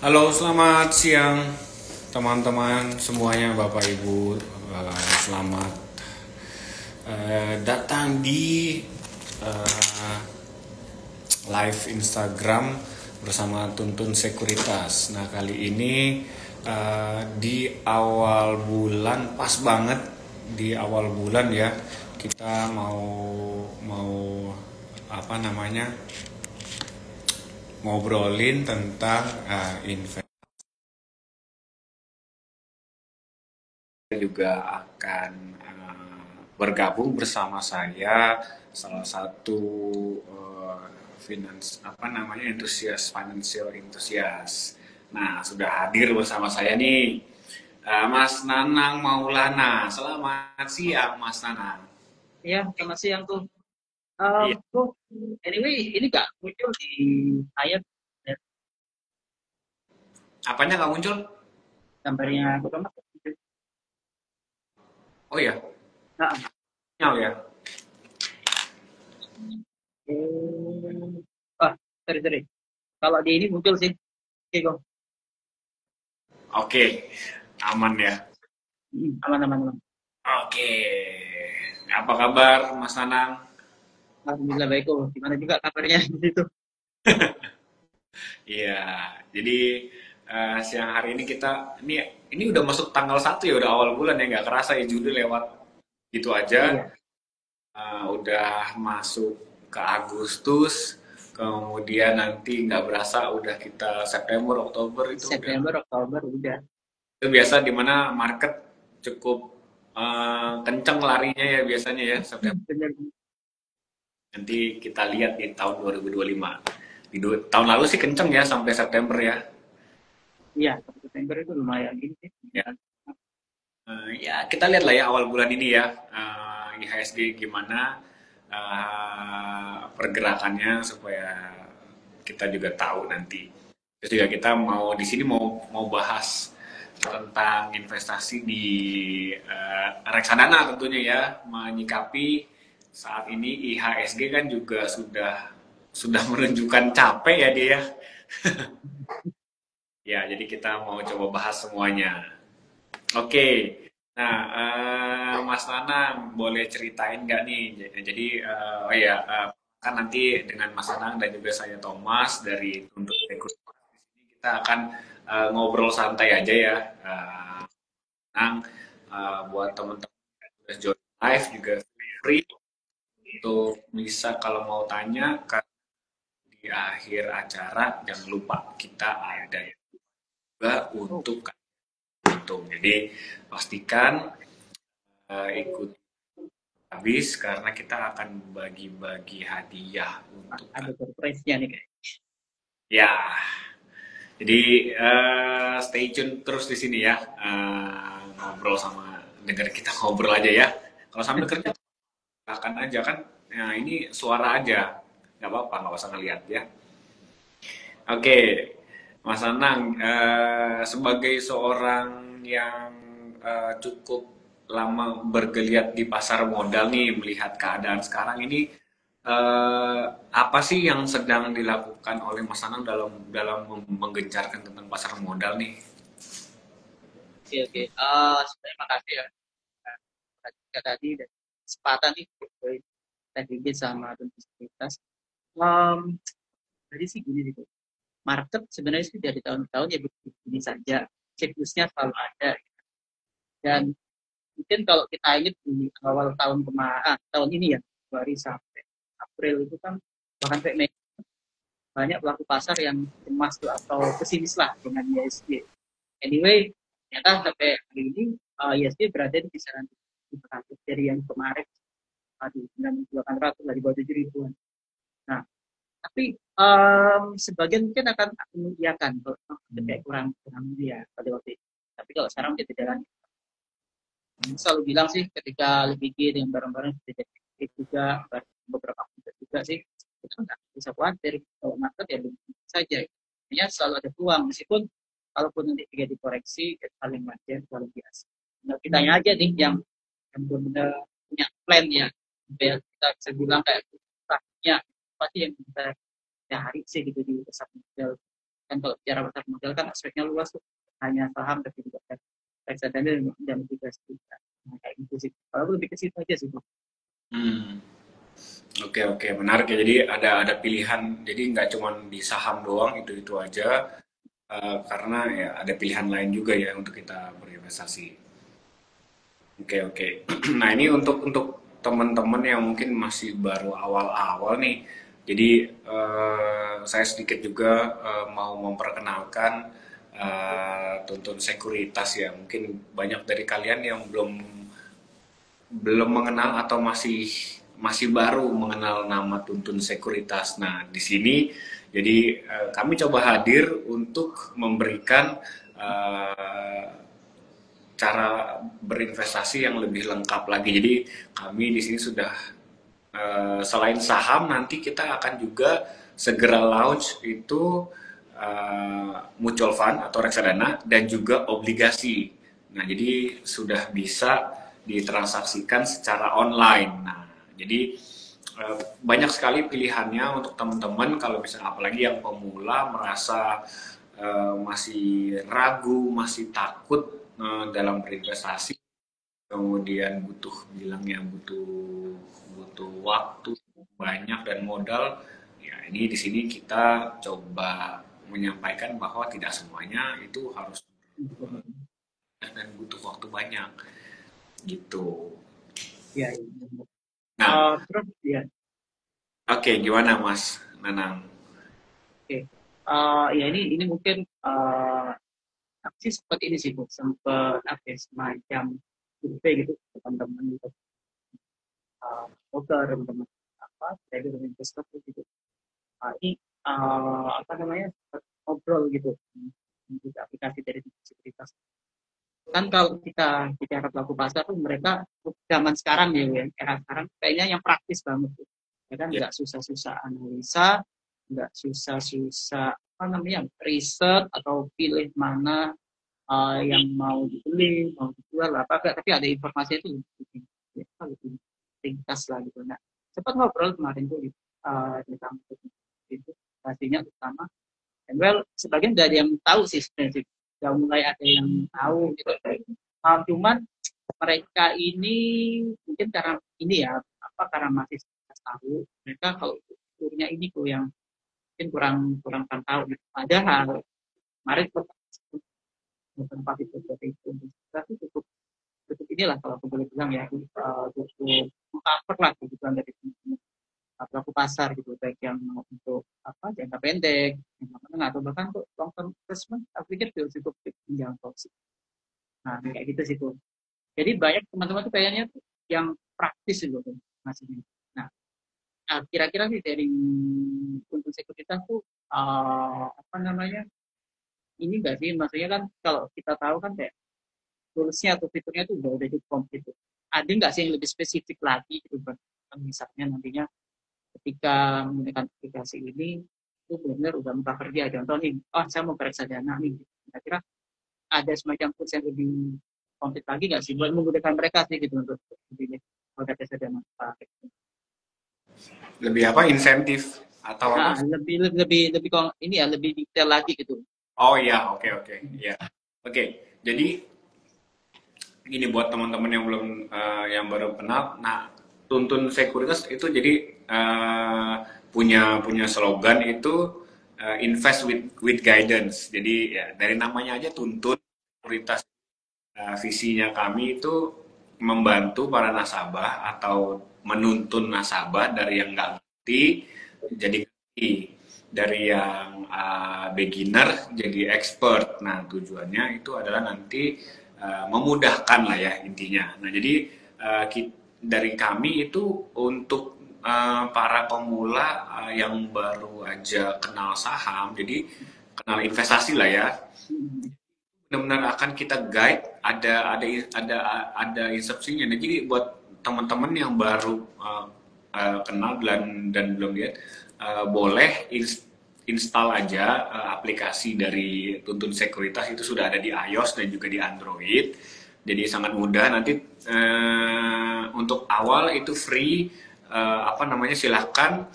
Halo, selamat siang teman-teman semuanya, Bapak Ibu. Selamat datang di eh, live Instagram bersama Tuntun Sekuritas. Nah, kali ini di awal bulan, pas banget di awal bulan ya, kita mau mau apa namanya ngobrolin tentang investasi. Juga akan bergabung bersama saya salah satu finance apa namanya financial enthusiast. Nah, sudah hadir bersama saya nih Mas Nanang Maulana. Selamat siang Mas Nanang. Iya, selamat siang tuh. Iya, Tuh, anyway, ini nggak muncul di layar ya, apanya nggak muncul? gambarnya Bapak Mas. Oh ya, Nah, sinyal ya. sorry, sorry. Kalau di ini muncul sih. Oke, kok. Oke, aman ya. Aman, aman, aman. Oke, apa kabar Mas Nanang? Alhamdulillah baik kok. Gimana juga kabarnya di situ? Iya, jadi siang hari ini kita ini udah masuk tanggal 1 ya, udah awal bulan ya, nggak kerasa ya Juli lewat gitu aja. Iya, Udah masuk ke Agustus, kemudian nanti nggak berasa udah kita September, Oktober itu udah. September, Oktober udah. Itu biasa di mana market cukup kenceng larinya ya biasanya ya September. Bener. Nanti kita lihat di tahun 2025. Tahun lalu sih kenceng ya sampai September ya. Iya, September itu lumayan ini sih. Ya, ya kita lihat lah ya awal bulan ini ya IHSG gimana pergerakannya supaya kita juga tahu nanti. Terus juga kita mau di sini mau bahas tentang investasi di reksadana tentunya ya, menyikapi saat ini IHSG kan juga sudah menunjukkan capek ya dia. Ya, jadi kita mau coba bahas semuanya. Oke, nah Mas Nanang boleh ceritain nggak nih? Jadi oh ya kan nanti dengan Mas Nanang dan juga saya Thomas dari Tuntut Sekuritas di sini kita akan ngobrol santai aja ya. Nanang buat teman-teman yang sudah join live juga free untuk bisa kalau mau tanya di akhir acara jangan lupa kita ada juga Oh, untuk untung. Jadi pastikan ikut habis karena kita akan bagi-bagi hadiah untuk ada surprise-nya nih kayak. ya. Jadi stay tune terus di sini ya. Ngobrol sama dengar kita ngobrol aja ya. Kalau sambil kerja akan aja kan. Nah, ini suara aja. Nggak apa-apa, nggak usah ngeliat ya. Oke, Mas Anang, sebagai seorang yang cukup lama bergeliat di pasar modal nih, melihat keadaan sekarang ini, apa sih yang sedang dilakukan oleh Mas Anang dalam dalam menggencarkan tentang pasar modal nih? Oke, oke. Sebenarnya makasih ya. Kita tadi dan kesempatan nih tadi sama Tuntusitas. Um, jadi sih gini gitu. Market sebenarnya sih dari tahun ke tahun ya begini saja, siklusnya selalu ada. Dan mungkin kalau kita ingat di awal tahun kemarin, tahun ini ya, Februari sampai April itu kan, bahkan sampai Mei, banyak pelaku pasar yang cemas tuh atau pesimis lah dengan ISG. Anyway, ternyata sampai hari ini ISG berada di kisaran 700 dari yang kemarin di 9.800 dari bawah 7 ribuan. Nah, tapi sebagian mungkin akan mengiyakan kalau kayak kurang kurang ya pada waktu itu. Tapi kalau sekarang kita jalan, selalu bilang sih ketika lebih dengan barang-barang sudah jadi juga beberapa konten juga sih, kita nggak bisa khawatir kalau market ya belum saja. Hanya selalu ada peluang meskipun kalaupun nanti terjadi koreksi ya paling wajar paling biasa. Nah, kita aja nih yang benar-benar punya plan ya, supaya kita bisa bilang kayak tahunnya pasti yang kita cari sih gitu di pasar modal. Kan kalau bicara pasar modal kan aspeknya luas tuh, hanya saham tapi juga reksadana dan juga sekitar. Nah, kayak gitu sih. Kalau lebih ke situ aja sih, Bu. Hmm. Oke oke menarik ya. Jadi ada pilihan. Jadi nggak cuma di saham doang itu aja. Karena ya ada pilihan lain juga ya untuk kita berinvestasi. Oke oke. Nah ini untuk teman-teman yang mungkin masih baru awal-awal nih. Jadi saya sedikit juga mau memperkenalkan Tuntun Sekuritas ya. Mungkin banyak dari kalian yang belum mengenal atau masih baru mengenal nama Tuntun Sekuritas. Nah, di sini jadi kami coba hadir untuk memberikan eh, cara berinvestasi yang lebih lengkap lagi. Jadi kami di sini sudah selain saham nanti kita akan juga segera launch itu mutual fund atau reksadana dan juga obligasi. Nah, jadi sudah bisa ditransaksikan secara online. Nah, jadi banyak sekali pilihannya untuk teman-teman kalau misalnya apalagi yang pemula merasa masih ragu, masih takut dalam berinvestasi, kemudian bilangnya butuh butuh waktu banyak dan modal. Ya, ini di sini kita coba menyampaikan bahwa tidak semuanya itu harus dan butuh waktu banyak gitu. Ya, ya. Nah, Terus ya, oke, gimana Mas Nanang? oke. Ya ini mungkin aku sih seperti ini sih, Bu. Sempat apa ya, semacam survei gitu teman-teman gitu. Broker, teman-teman apa, trader dan investor gitu. Ini apa namanya, ngobrol gitu untuk aplikasi dari sekuritas. Kan kalau kita bicara pelaku pasar tuh mereka zaman sekarang ya, era sekarang kayaknya yang praktis banget tuh. Ya kan Ya, nggak susah-susah analisa, nggak susah-susah apa namanya riset atau pilih mana yang mau dibeli, mau dijual apa enggak, tapi ada informasi itu ya, lebih ringkas lah gitu. Nah, sempat ngobrol kemarin tuh di kampus itu pastinya utama. And well, sebagian dari yang tahu sih sebenarnya, sudah mulai ada yang tahu gitu. Cuman mereka ini mungkin karena ini ya, apa karena masih tahu, mereka kalau turunnya ini tuh yang mungkin kurang kurang tahu gitu. Padahal kemarin tempat itu seperti itu, tapi cukup cukup inilah kalau aku boleh bilang ya, cukup cover lah kebutuhan dari pelaku pasar gitu, baik yang untuk apa jangka pendek, jangka menengah atau bahkan untuk long term investment, aku pikir cukup menjangkau sih. Nah kayak gitu sih tuh. Jadi banyak teman-teman tuh kayaknya tuh yang praktis gitu tuh masih. Nah kira-kira sih dari untuk sekuritas tuh apa namanya, ini enggak sih, maksudnya kan kalau kita tahu kan kayak toolsnya atau fiturnya itu udah cukup komplit tuh. Ada nggak sih yang lebih spesifik lagi gitu, misalnya nantinya ketika menggunakan aplikasi ini itu benar udah muka kerja, contoh nih, oh saya mau periksa dana nih, kira-kira ada semacam tools yang lebih komplit lagi nggak sih buat menggunakan mereka sih gitu untuk lebih produk periksa dana. lebih apa insentif atau apa? Nah, lebih ini ya, lebih detail lagi gitu. Oh iya, oke oke. Ya. Oke. Jadi gini buat teman-teman yang belum yang baru kenal, nah Tuntun Sekuritas itu jadi punya slogan itu invest with guidance. Jadi ya dari namanya aja Tuntun Sekuritas. Visinya kami itu membantu para nasabah atau menuntun nasabah dari yang nggak ngerti jadi ngerti, dari yang beginner jadi expert. Nah tujuannya itu adalah nanti memudahkan lah ya intinya. Nah jadi dari kami itu untuk para pemula yang baru aja kenal saham, jadi kenal investasi lah ya, benar-benar akan kita guide, ada instruksinya. Nah, jadi buat teman-teman yang baru kenal dan belum lihat, boleh install aja aplikasi dari Tuntun Sekuritas, itu sudah ada di iOS dan juga di Android. Jadi sangat mudah. Nanti untuk awal itu free, apa namanya, silahkan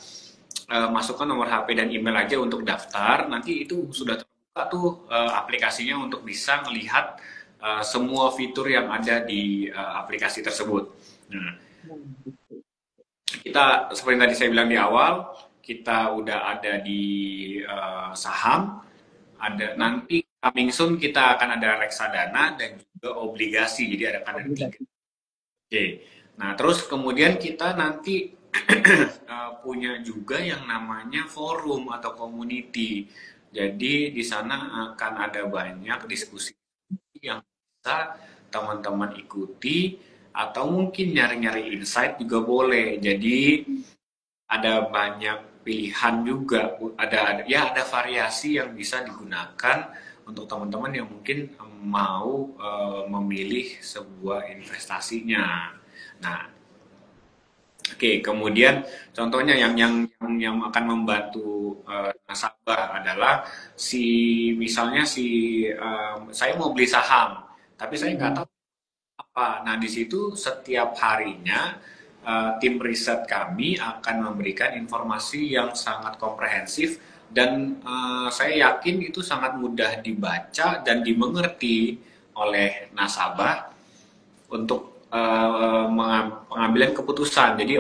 masukkan nomor HP dan email aja untuk daftar, nanti itu sudah terbuka tuh aplikasinya untuk bisa melihat semua fitur yang ada di aplikasi tersebut. Nah, kita seperti tadi saya bilang di awal, kita udah ada di saham, ada nanti coming soon kita akan ada reksadana dan juga obligasi, jadi akan ada tiga. Obligasi. Oke, nah terus kemudian kita nanti punya juga yang namanya forum atau community. Jadi di sana akan ada banyak diskusi yang bisa teman-teman ikuti atau mungkin nyari-nyari insight juga boleh. Jadi ada banyak pilihan juga, ada variasi yang bisa digunakan untuk teman-teman yang mungkin mau memilih sebuah investasinya. Nah, oke, kemudian contohnya yang akan membantu nasabah adalah misalnya saya mau beli saham, tapi saya nggak tahu apa. Nah, di situ setiap harinya tim riset kami akan memberikan informasi yang sangat komprehensif dan saya yakin itu sangat mudah dibaca dan dimengerti oleh nasabah untuk pengambilan keputusan. Jadi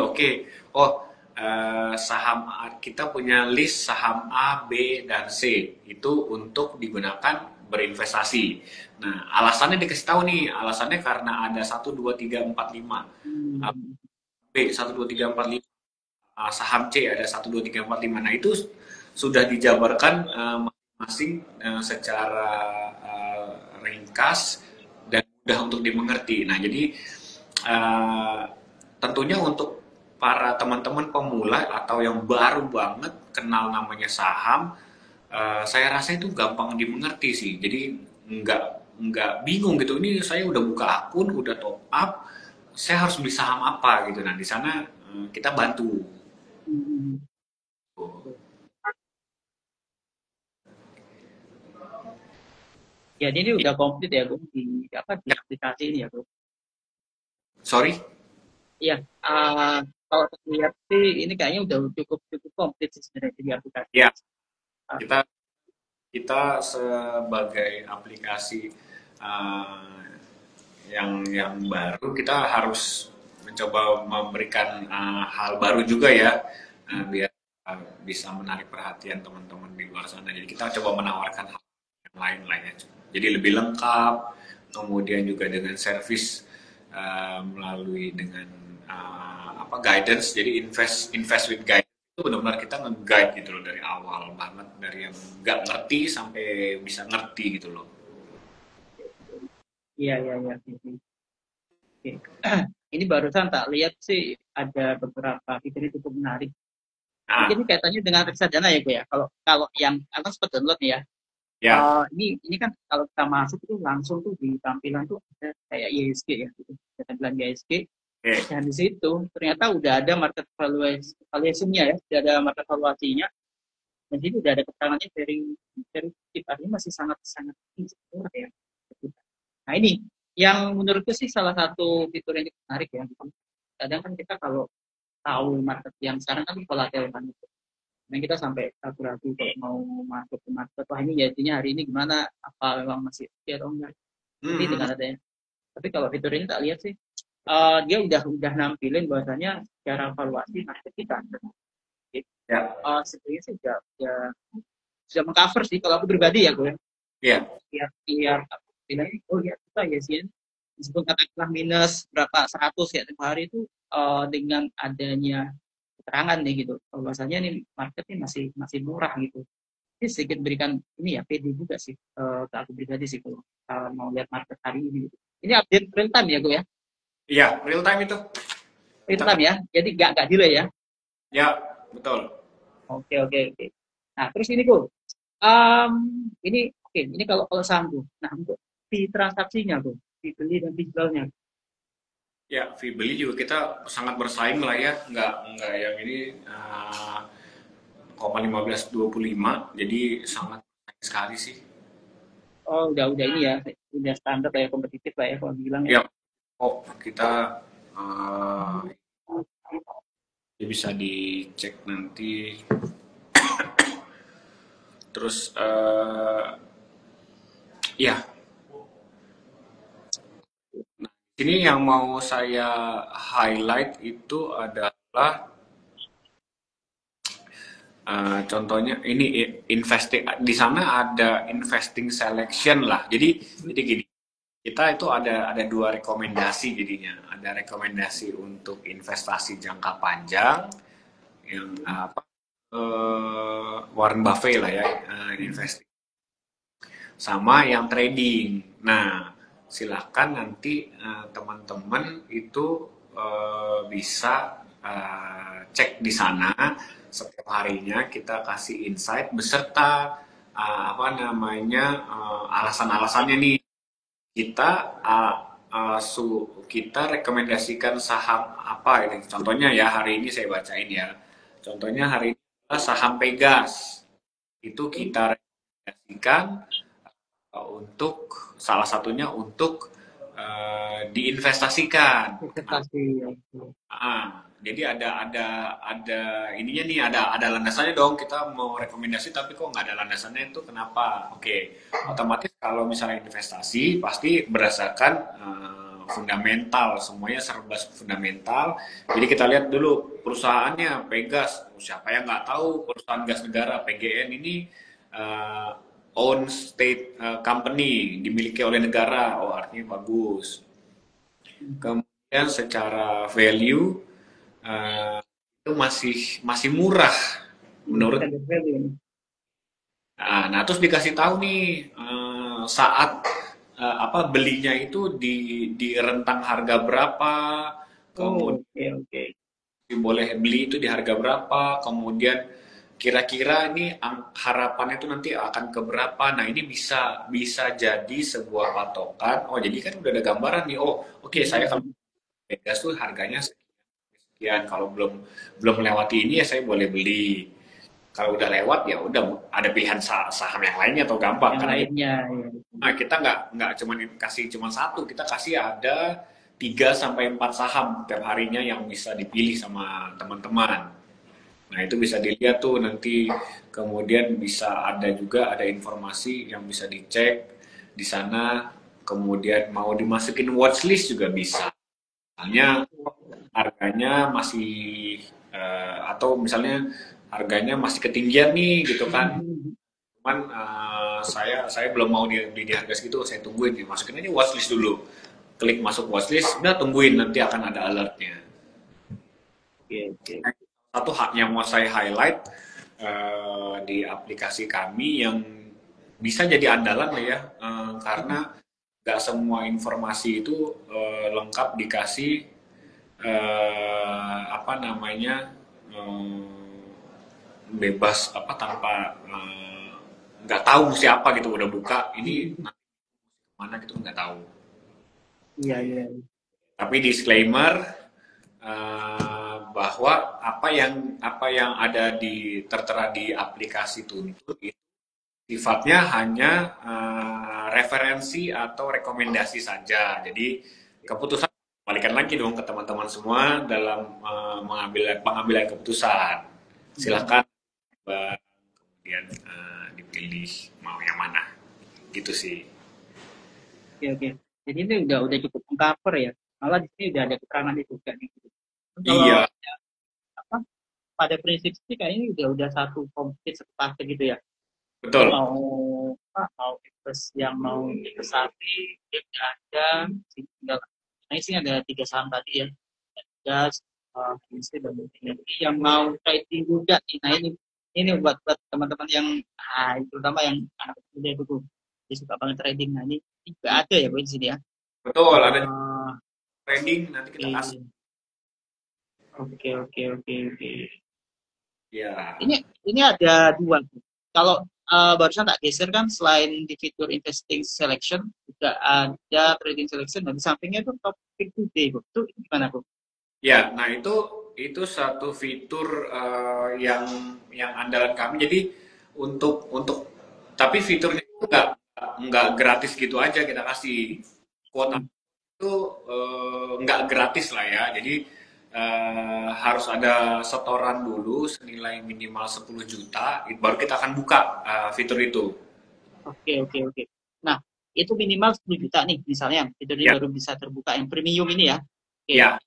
saham kita punya list saham A, B, dan C itu untuk digunakan berinvestasi. Nah, alasannya dikasih tahu nih, alasannya karena ada 1, 2, 3, 4, 5. B 1, 2, 3, 4, 5. Saham C ada 1, 2, 3, 4, 5. Nah, itu sudah dijabarkan masing-masing secara ringkas dan mudah untuk dimengerti. Nah, jadi tentunya untuk para teman-teman pemula atau yang baru banget kenal namanya saham, saya rasa itu gampang dimengerti sih. Jadi nggak bingung gitu. Ini saya udah buka akun, udah top up, saya harus beli saham apa gitu. Nah, di sana kita bantu. Ya, ini udah komplit ya, Bung, di apa di aplikasi ini ya, Bung. Sorry, Iya, kalau lihat sih ini kayaknya udah cukup cukup komplit sih sebenarnya di aplikasi. ya Ah, kita kita sebagai aplikasi uh, yang baru, kita harus mencoba memberikan hal baru juga ya, biar bisa menarik perhatian teman-teman di luar sana. Jadi kita coba menawarkan hal yang lain lah ya. Jadi lebih lengkap, kemudian juga dengan servis melalui dengan guidance. Jadi invest with guidance itu benar-benar kita nge-guide gitu loh dari awal banget, dari yang nggak ngerti sampai bisa ngerti gitu loh. iya, iya, iya. Oke. Ini barusan tak lihat sih ada beberapa fitur yang cukup menarik. Mungkin Nah, ini kaitannya dengan reksadana ya, gue ya. Kalau kalau yang akan sempat download nih ya. ya, Ini kan kalau kita masuk tuh langsung tuh di tampilan tuh ada kayak ISG ya, gitu. Ada tampilan ISG. oke. Dan di situ ternyata udah ada market valuation-nya ya, sudah ada market valuasinya. Dan itu udah ada keterangannya dari tip, artinya masih sangat sangat tinggi ya. Nah ini yang menurutku sih salah satu fitur yang cukup menarik ya. Gitu. Kadang kan kita kalau tahu market yang sekarang kan volatile kan gitu. Nah kita sampai ragu-ragu kalau mau masuk ke market, wah ini jadinya hari ini gimana? Apa memang masih oke atau enggak? Tapi Hmm, dengan adanya, tapi kalau fitur ini tak lihat sih, dia udah nampilin bahwasanya secara valuasi market kita, ya, sebenarnya sih sudah mengcover sih kalau aku pribadi ya gue. ya. Biar bilang oh ya kita ya sih meskipun katakanlah minus berapa 100 ya tempoh hari itu dengan adanya keterangan nih gitu bahwasanya nih market ini masih masih murah gitu. Ini sedikit berikan ini ya PD juga sih ke aku pribadi sih kalau mau lihat market hari ini gitu. Ini update real time ya gue ya, Iya, real time itu. real Kita time ya, jadi nggak delay ya. ya, betul. Oke, oke, oke. Nah terus ini gue um, ini oke, ini kalau kalau saham tuh nah untuk di transaksinya tuh dibeli dan dijualnya. Ya, fee beli juga kita sangat bersaing lah ya. Nggak yang ini 0,1525, jadi sangat bersaing sekali sih. Oh, udah ini ya, udah standar lah ya, kompetitif lah ya kalau bilang ya. Ya, kita uh, bisa dicek nanti. Terus ya, ini yang mau saya highlight itu adalah contohnya ini investing di sana ada investing selection lah. Jadi gini, kita itu ada dua rekomendasi jadinya. Ada rekomendasi untuk investasi jangka panjang yang apa Warren Buffett lah ya, investing sama yang trading. Nah, silahkan nanti teman-teman itu bisa cek di sana setiap harinya kita kasih insight beserta apa namanya alasan-alasannya nih kita kita rekomendasikan saham apa ini contohnya ya hari ini saya bacain ya contohnya hari ini adalah saham Pegas itu kita rekomendasikan untuk salah satunya untuk diinvestasikan. Investasi. Jadi ada ininya nih ada landasannya dong kita mau rekomendasi tapi kok nggak ada landasannya itu kenapa? Oke, otomatis kalau misalnya investasi pasti berdasarkan fundamental semuanya serba fundamental. Jadi kita lihat dulu perusahaannya Pegas siapa yang nggak tahu perusahaan gas negara PGN ini uh, own state company dimiliki oleh negara, oh artinya bagus. Kemudian secara value itu masih murah menurut. Nah, terus dikasih tahu nih saat apa belinya itu di rentang harga berapa, kemudian boleh beli itu di harga berapa, kemudian kira-kira ini harapannya itu nanti akan ke berapa. Nah, ini bisa bisa jadi sebuah patokan. Oh, jadi kan udah ada gambaran nih. Oh, oke, saya kalau Vegas tuh harganya sekian. Kalau belum belum melewati ini ya saya boleh beli. Kalau udah lewat ya udah ada pilihan saham yang lainnya atau gampang Yang karena lainnya, ya. nah, kita nggak cuma kasih cuma satu, kita kasih ada 3 sampai 4 saham tiap harinya yang bisa dipilih sama teman-teman. Nah, itu bisa dilihat tuh nanti kemudian bisa ada juga ada informasi yang bisa dicek di sana. Kemudian mau dimasukin watchlist juga bisa. Misalnya harganya masih atau misalnya harganya masih ketinggian nih gitu kan. Cuman saya belum mau beli di harga segitu, saya tungguin dimasukin aja watchlist dulu. Klik masuk watchlist, udah tungguin nanti akan ada alertnya. Satu hak yang mau saya highlight di aplikasi kami yang bisa jadi andalan lah ya karena nggak semua informasi itu lengkap dikasih apa namanya bebas apa tanpa nggak tahu siapa gitu udah buka ini nanti mana gitu nggak tahu. Iya. Tapi disclaimer bahwa apa yang ada tertera di aplikasi Tuntut itu sifatnya hanya referensi atau rekomendasi saja. Jadi keputusan balikan lagi dong ke teman-teman semua dalam pengambilan keputusan. Silakan kemudian dipilih mau yang mana. Gitu sih. Oke. Jadi ini udah cukup mengcover ya. Malah di sini udah ada keterangannya juga nih. Kalau Iya, apa pada prinsip sih kayaknya udah satu komplit satu paket gitu ya. Jadi betul. mau invest yang mau investasi yang ada tinggal nah ini sih ada 3 saham tadi ya gas industri dan energi yang mau trading juga nah ini buat teman-teman yang terutama yang anak muda itu tuh dia suka banget trading nah ini juga ada ya di sini ya Betul, ada uh, trending nanti kita kasih. Oke. Ya. Ini ada dua. Kalau barusan tak geser kan selain di fitur investing selection juga ada trading selection. Nah di sampingnya itu topik today, Bu. Itu gimana, Bu? Ya, nah itu satu fitur yang andalan kami. Jadi untuk tapi fiturnya itu nggak gratis gitu aja kita kasih kuota itu nggak gratis lah ya. Jadi harus ada setoran dulu senilai minimal 10 juta, baru kita akan buka fitur itu. Oke, oke, oke. Nah, itu minimal 10 juta nih, misalnya. Fitur ini Ya, baru bisa terbuka yang premium ini ya. Oke. ya.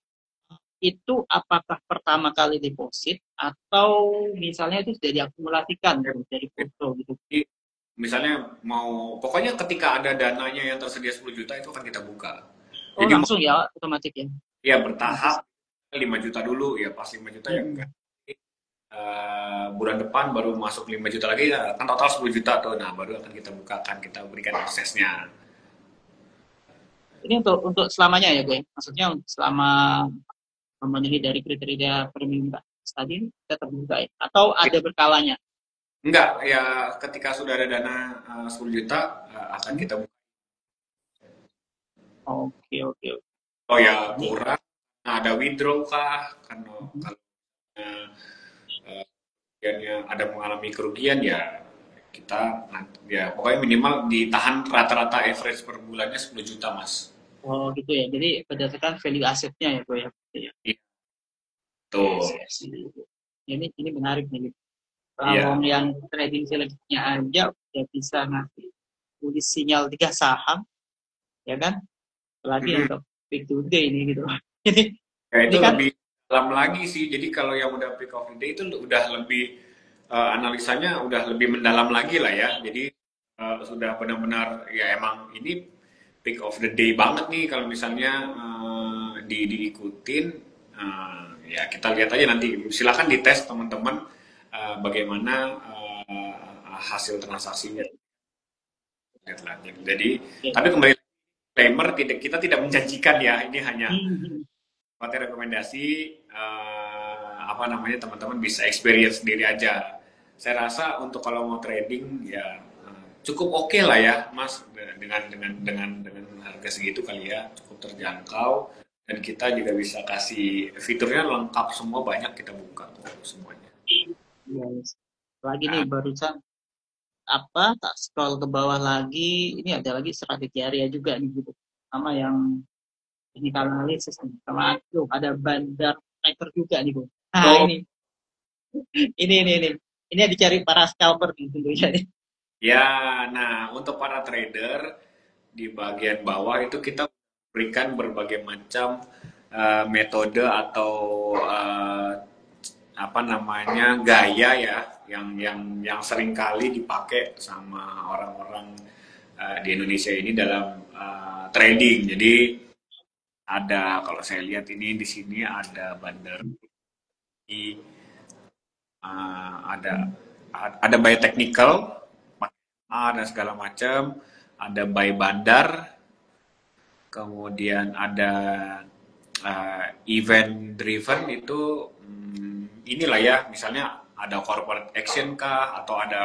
Itu apakah pertama kali deposit atau misalnya itu sudah diakumulasikan dari foto gitu? Jadi, misalnya pokoknya ketika ada dananya yang tersedia 10 juta itu akan kita buka. Oh, Jadi langsung ya, otomatis ya. ya Otomatis. bertahap 5 juta dulu, ya pas 5 juta ya enggak. Hmm. Bulan depan baru masuk 5 juta lagi, ya, kan total 10 juta tuh. Nah, baru akan kita bukakan, kita berikan aksesnya. Ini untuk selamanya ya, gue. Maksudnya selama memenuhi dari kriteria premium tadi kita terbuka ya? Atau ada berkalanya? Enggak, ya ketika sudah ada dana 10 juta akan Hmm? kita buka. Oke, oke, oke. Oh ya Ini kurang, nah, ada withdraw kah? hmm, Kalau kerugiannya ada mengalami kerugian ya kita ya pokoknya minimal ditahan rata-rata average per bulannya 10 juta mas. oh gitu ya. Jadi berdasarkan value asetnya ya, gue ya. Gitu ya. Iya Yes, tuh. yes. Ini menarik nih. Kalau Iya. yang trading selektifnya aja udah bisa ngasih tulis sinyal 3 saham, ya kan? Apalagi Mm-mm. untuk pick today ini gitu. Ini Ya ini itu kan lebih dalam lagi sih. Jadi kalau yang udah pick of the day itu udah lebih analisanya udah lebih mendalam lagi lah ya. Jadi sudah benar-benar ya emang ini pick of the day banget nih kalau misalnya diikutin. Ya kita lihat aja nanti. Silakan dites teman-teman bagaimana hasil transaksinya. Lihat lagi. Jadi ya. tapi kembali disclaimer tidak kita tidak menjanjikan ya. Ini hanya Hmm, pakai rekomendasi apa namanya teman-teman bisa experience sendiri aja. Saya rasa untuk kalau mau trading ya cukup oke lah ya Mas dengan harga segitu kali ya cukup terjangkau dan kita juga bisa kasih fiturnya lengkap semua banyak kita buka kok semuanya. yes. Lagi nih Nah, barusan apa tak scroll ke bawah lagi, ini ada lagi strategi area juga nih gitu. Sama yang ini analisis nih. Sama tuh ada bandar tracker juga nih, Bu. Nah, oh ini. Ini yang dicari para scalper nih tentunya nih. ya, nah untuk para trader di bagian bawah itu kita berikan berbagai macam metode atau apa namanya gaya ya yang sering kali dipakai sama orang-orang di Indonesia ini dalam trading. Jadi ada kalau saya lihat ini di sini ada bandar ada buy technical, ada segala macam, ada buy bandar, kemudian ada event driven itu inilah ya misalnya ada corporate action kah atau ada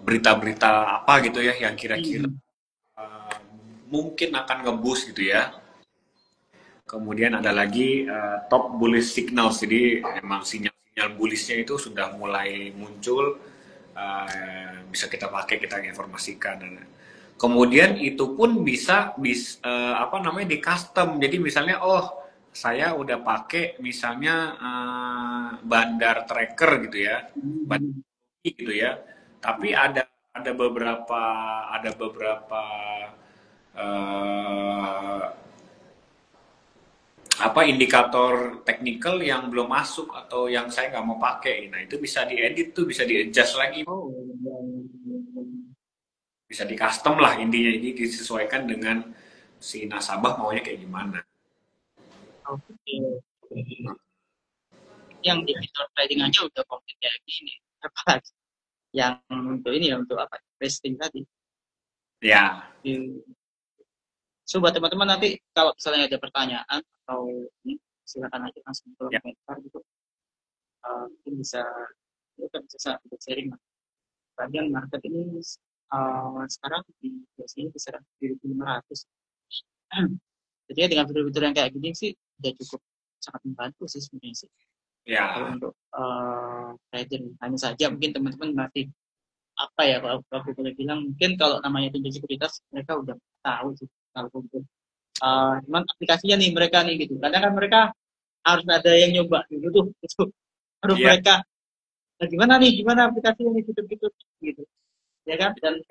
berita-berita apa gitu ya yang kira-kira Hmm. uh, mungkin akan ngeboost gitu ya. Kemudian ada lagi top bullish signals, jadi emang sinyal-sinyal bullishnya itu sudah mulai muncul, bisa kita pakai, kita informasikan. Kemudian itu pun apa namanya di custom. Jadi misalnya, oh saya udah pakai misalnya bandar tracker gitu ya, bandar Hmm. gitu ya. Tapi ada beberapa eh, apa indikator teknikal yang belum masuk atau yang saya nggak mau pakai. Nah itu bisa diedit tuh, bisa di-adjust lagi, Oh, bisa di custom lah intinya ini disesuaikan dengan si nasabah maunya kayak gimana. oke. Yang di fitur trading aja udah komplit kayak gini. Apalagi yang untuk ini ya, untuk apa? Investing tadi. Ya, So, buat teman-teman nanti kalau misalnya ada pertanyaan atau ini, silakan aja langsung ke ya, komentar gitu. Mungkin bisa kita bisa sharing. Bagian market ini sekarang di biasanya kisaran 1.500. Jadi dengan fitur-fitur yang kayak gini sih udah cukup sangat membantu sih sebenarnya sih. Kalau ya, untuk trader hanya saja mungkin teman-teman masih apa ya, kalau aku boleh bilang mungkin kalau namanya tinggi sekuritas mereka udah tahu sih kalau begitu. Cuman aplikasinya nih mereka nih gitu. Kadang kan mereka harus ada yang nyoba dulu tuh, gitu. Baru Iya, mereka, nah, gimana nih, gimana aplikasinya nih, gitu-gitu, gitu. Ya kan? Dan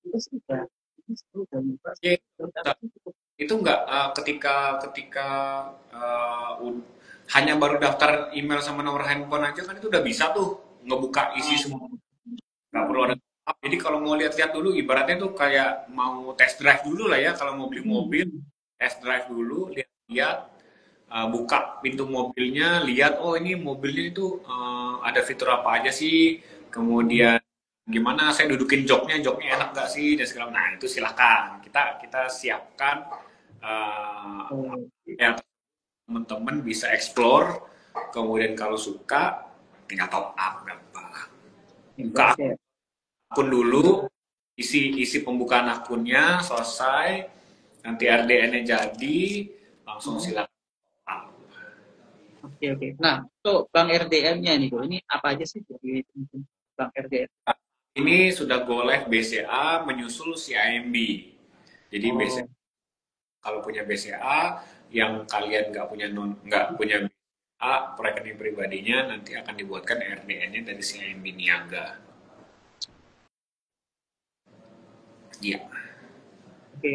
itu sih udah, itu sih udah nyoba sih. iya. Dan kami sih cukup, Itu enggak ketika ketika eh, ud- hanya baru daftar email sama nomor handphone aja kan itu udah bisa tuh ngebuka isi semua, uh, nggak perlu ada app. Jadi kalau mau lihat-lihat dulu ibaratnya tuh kayak mau test drive dulu lah ya, kalau mau beli mobil test drive dulu, lihat-lihat, buka pintu mobilnya, lihat oh ini mobilnya itu ada fitur apa aja sih, kemudian gimana saya dudukin joknya enak nggak sih dan segala macam. Nah itu silahkan kita kita siapkan, uh, ya teman-teman bisa explore, kemudian kalau suka tinggal top up gampang, buka gas ya. akun dulu, isi isi pembukaan akunnya selesai, nanti RDN-nya jadi, langsung Hmm. silakan. Oke, oke. Nah, tuh Bank RDM-nya nih, Bu. Ini apa aja sih dari Bank RDM? Ini sudah go live BCA menyusul CIMB. Jadi BCA, Oh, kalau punya BCA yang kalian nggak punya BCA rekening pribadinya nanti akan dibuatkan RDN-nya dari CIMB Niaga. Iya. oke.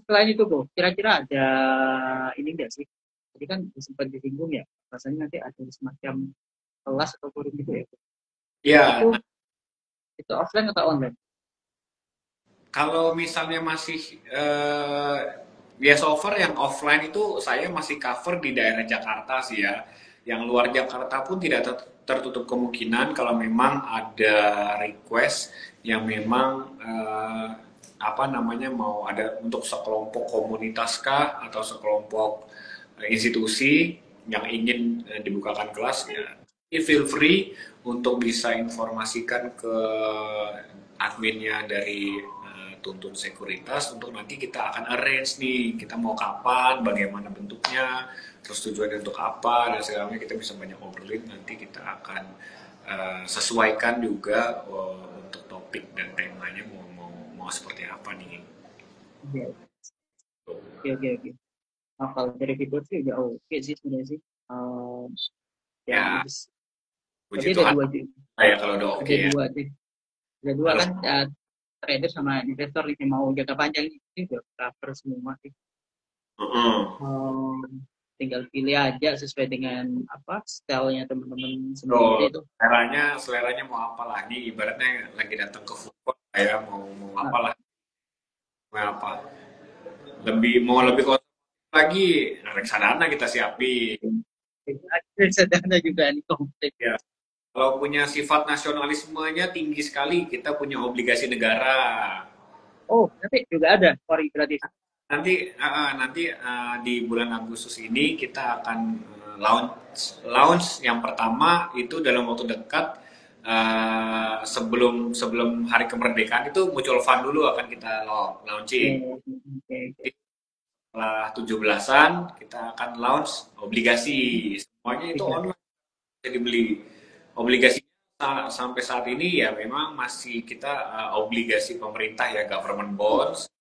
Selain itu, Bu, kira-kira ada ini enggak sih? Tadi kan sempat disinggung ya, rasanya nanti ada semacam kelas atau forum gitu ya. Ya, Itu itu offline atau online? kalau misalnya masih ya so far yang offline itu saya masih cover di daerah Jakarta sih ya. Yang luar Jakarta pun tidak tertutup kemungkinan kalau memang ada request yang memang apa namanya mau ada untuk sekelompok komunitas kah atau sekelompok institusi yang ingin dibukakan kelas ya. Feel free untuk bisa informasikan ke adminnya dari Tuntun Sekuritas untuk nanti kita akan arrange nih kita mau kapan, bagaimana bentuknya, terus tujuannya untuk apa dan segala macam kita bisa banyak ngobrolin nanti kita akan sesuaikan juga untuk topik dan temanya mau seperti apa nih. Iya. Oke, oke, oke. Nah, kalau dari fitur sih udah oke sih sebenarnya sih. Yang Ya, lebih, puji berarti ada Tuhan dua sih. ya kalau udah oke Ada ya. dua sih. Ada dua Harus kan, trader sama investor nih yang mau jangka panjang ini udah cover semua sih. Um, Tinggal pilih aja sesuai dengan apa stylenya teman-teman sendiri tuh itu. seleranya mau apa lagi ibaratnya lagi datang ke food court kayak mau Nah, apa lah mau apa lebih kosong lagi nah, reksadana kita siapin sederhana juga nih komplit. ya. Kalau punya sifat nasionalismenya tinggi sekali kita punya obligasi negara. Oh, nanti juga ada ori gratis. Nanti di bulan Agustus ini kita akan launch launch yang pertama itu dalam waktu dekat, sebelum sebelum hari kemerdekaan itu mutual fund dulu akan kita launching. Oh, oke, oke. Setelah 17-an kita akan launch obligasi. Semuanya itu Tiga. online bisa dibeli. Obligasi sampai saat ini ya memang masih kita obligasi pemerintah ya government bonds.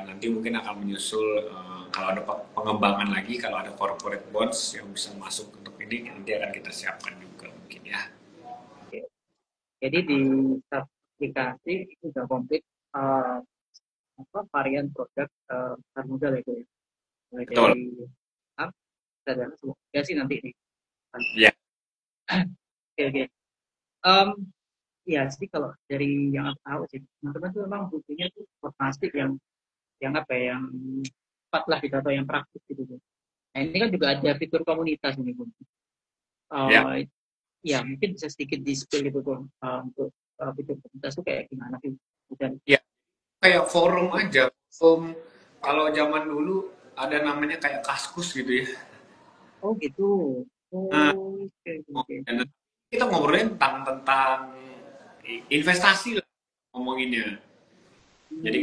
Nanti mungkin akan menyusul kalau ada pengembangan lagi kalau ada corporate bonds yang bisa masuk untuk ini nanti akan kita siapkan juga mungkin ya. Oke. Jadi di satu aplikasi itu sudah komplit, uh, apa varian produk modal itu ya. Mulai Betul. dari app dan semoga sih nanti nih. Ya. Oke, oke. Em, ya sih kalau dari yang aku tahu sih, teman-teman tuh memang butuhnya tuh informasi yang apa ya, yang tepat lah gitu atau yang praktis gitu. Nah ini kan juga ada fitur komunitas ini pun. Ya. Ya mungkin bisa sedikit di spill gitu tuh, untuk fitur komunitas tuh kayak gimana sih? Dan Ya. Kayak forum aja. Forum kalau zaman dulu ada namanya kayak Kaskus gitu ya. oh gitu. Nah, Oh, oke, oke. dan kita ngobrolin tentang investasi lah ngomonginnya. Jadi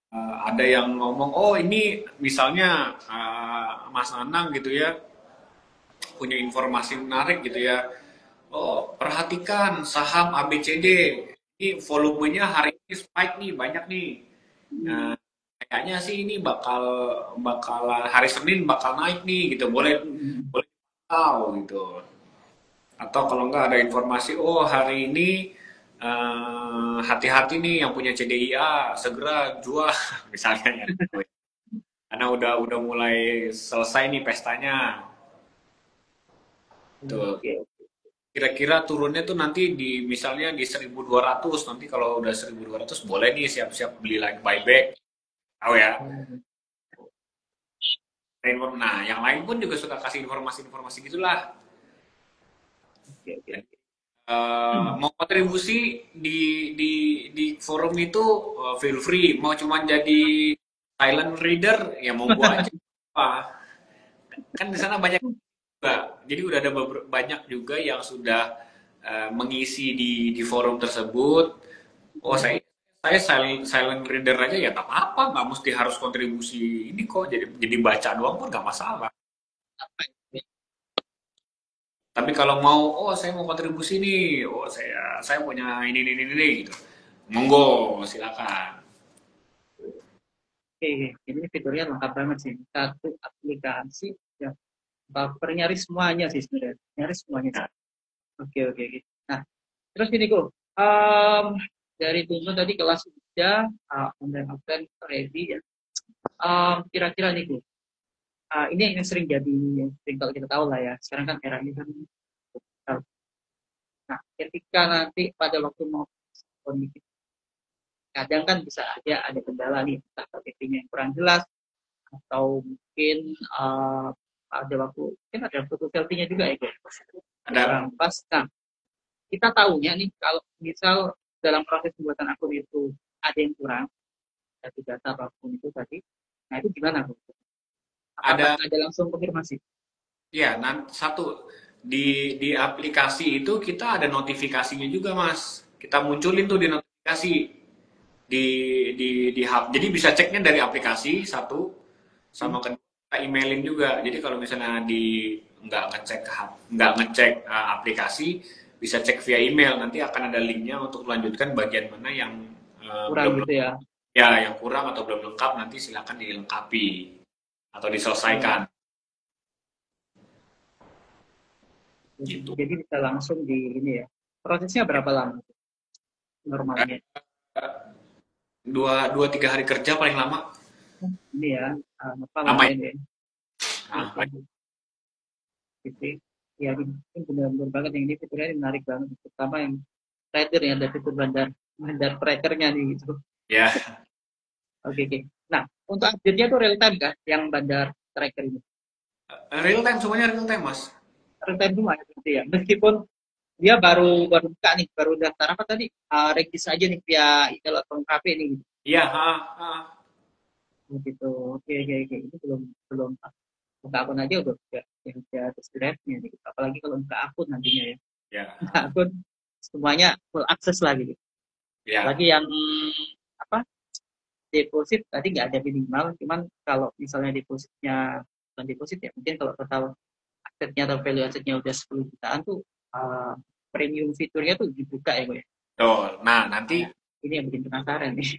Hmm. ada yang ngomong, oh ini misalnya Mas Anang gitu ya, punya informasi menarik gitu ya. Oh, perhatikan saham ABCD. Ini volumenya hari ini spike nih, banyak nih. Hmm. kayaknya sih ini bakal hari Senin bakal naik nih gitu. Boleh Hmm. boleh tahu gitu. Atau kalau nggak ada informasi, oh hari ini hati-hati nih yang punya CDIA segera jual misalnya ya. Karena udah mulai selesai nih pestanya. Tuh. Oke. Kira-kira turunnya tuh nanti di misalnya di 1.200. Nanti kalau udah 1.200 boleh nih siap-siap beli lagi buyback. Tahu ya. Oh, Nah, yang lain pun juga suka kasih informasi-informasi gitulah. oke, oke. Jadi, mau kontribusi di forum itu feel free. Mau cuman jadi silent reader ya monggo aja. Apa? Kan di sana banyak juga. Jadi udah ada banyak juga yang sudah mengisi di forum tersebut. Oh saya silent reader aja ya tak apa-apa, nggak mesti harus kontribusi ini kok. Jadi baca doang pun nggak masalah. Tapi kalau mau, oh saya mau kontribusi nih, oh saya punya ini gitu. Monggo, silakan. Oke, ini fiturnya lengkap banget sih. Satu aplikasi yang cover nyaris semuanya sih sebenarnya. Nyaris semuanya. Oke, oke, oke. Nah, terus ini kok, dari dulu tadi kelas udah, online offline ready ya. Kira-kira nih kok, ini yang sering jadi, yang sering kalau kita tahu lah ya. Sekarang kan era ini kan digital. Nah, ketika nanti pada waktu mau kondisi, kadang kan bisa aja ada kendala nih, entah KTP-nya yang kurang jelas, atau mungkin ada waktu, mungkin ada foto selfie-nya juga ya, kok. Kurang Ada pas. Nah, kita tahunya nih kalau misal dalam proses pembuatan akun itu ada yang kurang, dari data apapun itu tadi, nah itu gimana Bu? Apakah ada ada langsung konfirmasi? ya satu di aplikasi itu kita ada notifikasinya juga Mas. Kita munculin tuh di notifikasi di di hub. Jadi bisa ceknya dari aplikasi satu Hmm? sama kedua kita emailin juga. Jadi kalau misalnya nggak ngecek aplikasi bisa cek via email. Nanti akan ada linknya untuk melanjutkan bagian mana yang Kurang belum gitu ya? ya yang kurang atau belum lengkap nanti silakan dilengkapi atau Hmm. diselesaikan gitu. Jadi bisa langsung di ini ya. Prosesnya berapa lama Eh, normalnya? dua tiga hari kerja paling lama. Ini ya, apa Lama ya. lumayan ya. Nah, Oke, gitu. Ya, ini benar-benar banget yang ini fiturnya menarik banget. Terutama yang trader yang ada fitur bandar bandar trackernya nih gitu. ya Oke, oke. Nah, untuk update-nya tuh real time kan, yang bandar tracker ini. real time semuanya real time mas. Real time semua ya, berarti ya. Meskipun dia baru baru buka nih, baru daftar apa tadi? Regis aja nih via email atau KP nih gitu. Iya, Oh, gitu. Oke, oke, oke. Ini belum belum buka akun aja udah yang udah deskripsinya nih. Apalagi kalau buka akun nantinya ya. ya Buka akun semuanya full akses lagi gitu. ya Lagi yang apa? Deposit tadi nggak ada minimal, cuman kalau misalnya depositnya bukan deposit ya, mungkin kalau total asetnya atau value asetnya udah 10 jutaan tuh uh, premium fiturnya tuh dibuka ya gue ya. betul. Nah nanti Nah, ini yang bikin penasaran nih.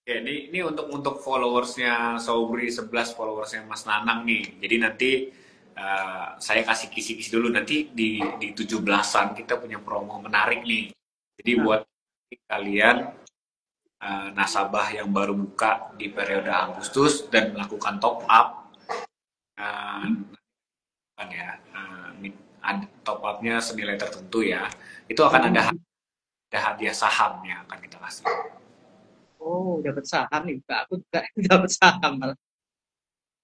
ya ini untuk followersnya Sobri 11 followersnya Mas Nanang nih. Jadi nanti saya kasih kisi-kisi dulu nanti di 17-an kita punya promo menarik nih. Jadi Nah, buat kalian nasabah yang baru buka di periode Agustus dan melakukan top up uh, hmm? kan ya top upnya senilai tertentu ya itu akan ada hadiah saham yang akan kita kasih Oh, dapat saham nih. Buka aku juga dapat saham malah.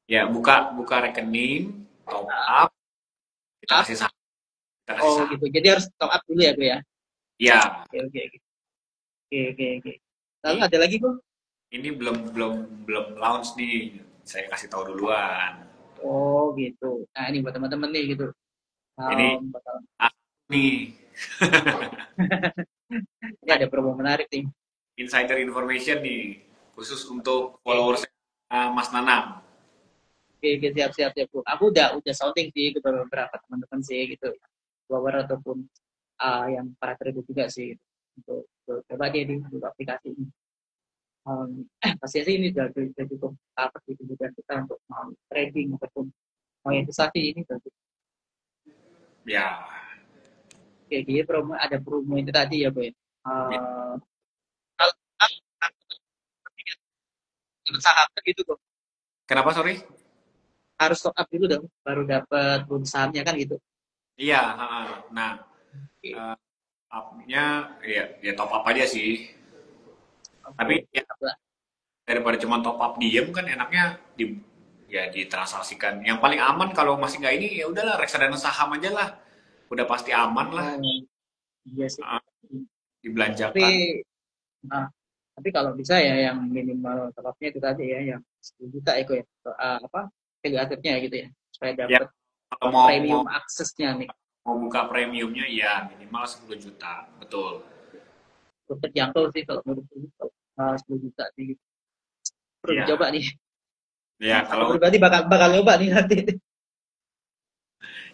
ya buka rekening top up kita Up. kasih saham kita kasih Oh, saham gitu. Jadi harus top up dulu ya gue ya. ya Oke, oke, oke, oke, oke. Lalu ini ada lagi kok. ini belum belum belum launch nih saya kasih tahu duluan Oh, gitu. Nah, ini buat teman-teman nih gitu. ini Bakal nih ini ada promo menarik nih. insider information nih khusus untuk Oke, followers Mas Nanang. oke, oke, siap, siap, siap. Bu. Aku udah sounding sih ke beberapa teman-teman sih gitu. Follower ataupun yang para trader juga sih gitu. Untuk coba dia di aplikasi ini. pasti sih ini udah cukup dapat di kemudian kita untuk mau trading ataupun mau investasi ini udah cukup. Ya, Kayak dia promo ada promo itu tadi ya boy. ya. Kalau saham gitu kok Kenapa sorry? harus top up dulu dong baru dapat bonus sahamnya kan gitu. Iya, nah, Oke, eh, up-nya ya, ya top up aja sih. oke. Tapi ya, daripada cuma top up diem kan enaknya di ya ditransaksikan. Yang paling aman kalau masih nggak ini ya udahlah reksadana saham aja lah. Udah pasti aman lah. Oh iya sih. Ah, Tapi dibelanjakan. nah, tapi kalau bisa ya yang minimal top up-nya itu tadi ya yang 10 juta itu ya. Apa value added-nya gitu ya supaya Ya dapat kalau mau mau premium aksesnya nih. mau buka premiumnya ya minimal 10 juta, betul. Cukup terjangkau sih kalau menurut saya kalau 10 juta sih perlu Ya, dicoba nih. ya Aku kalau pribadi bakal bakal nyoba nih nanti.